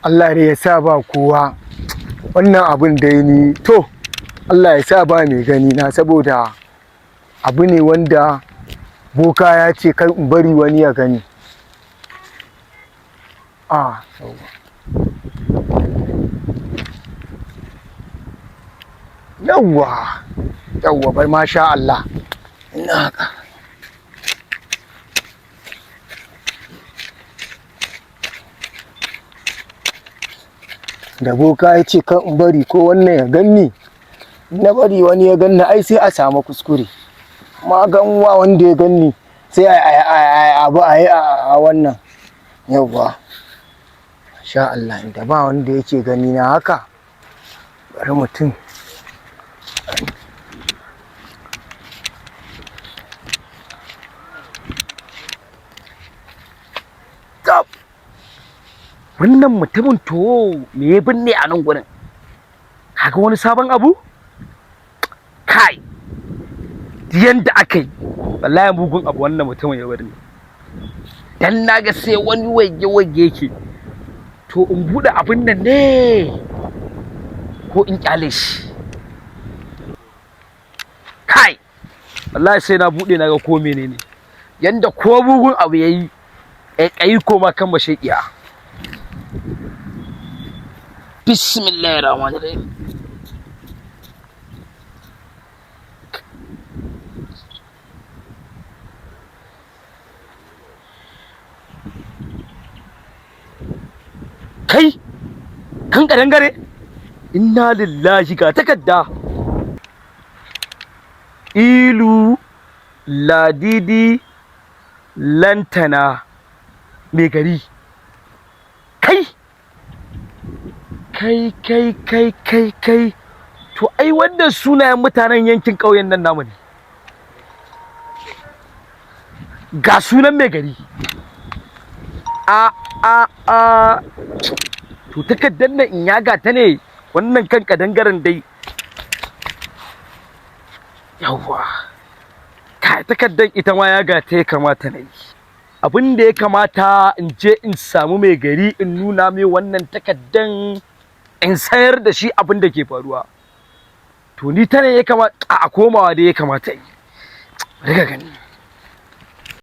Allah ne ya sa ba kowa wannan abin da ni to Allah ya sa ba mai gani na saboda abu ne wanda boka ya ce kai in bari wani ya gani yawwa bai masha Allah ina haka da boka ya ce kan in bari ko wannan ya ganni na bari wani ya ganni ai sai a samu kuskure ma ganwa wanda ya ganni sai abu a wannan yawwa sha Allah inda ba wanda yake gani na haka bari mutum wannan mutumin to me ya binne a nan gurin kaga wani sabon abu kai yanda aka yi wallahi mugun abu wannan mutumin ya bari dan naga sai wani wage yake to in bude abin nan ne ko in kyale shi kai wallahi sai na bude naga ko menene yanda ko mugun abu yayi kai koma kan mashaƙiya bismillahirrahmanirrahim kai kan kadangare inna lillahi ga takadda ilu ladidi lantana mai gari kai to ai wannan sunayen mutanen yankin ƙauyen nan namu ne ga sunan mai gari to takardar nan in yaga ta ne wannan kan kadangaren dai yawwa kai takardar ita ma yaga ta ya kamata na yi abin da ya kamata in je in samu mai gari in nuna mai wannan takaddan in sayar da shi abin da ke faruwa to ni ta ne ya kamata a komawa da ya kamata yi riga gani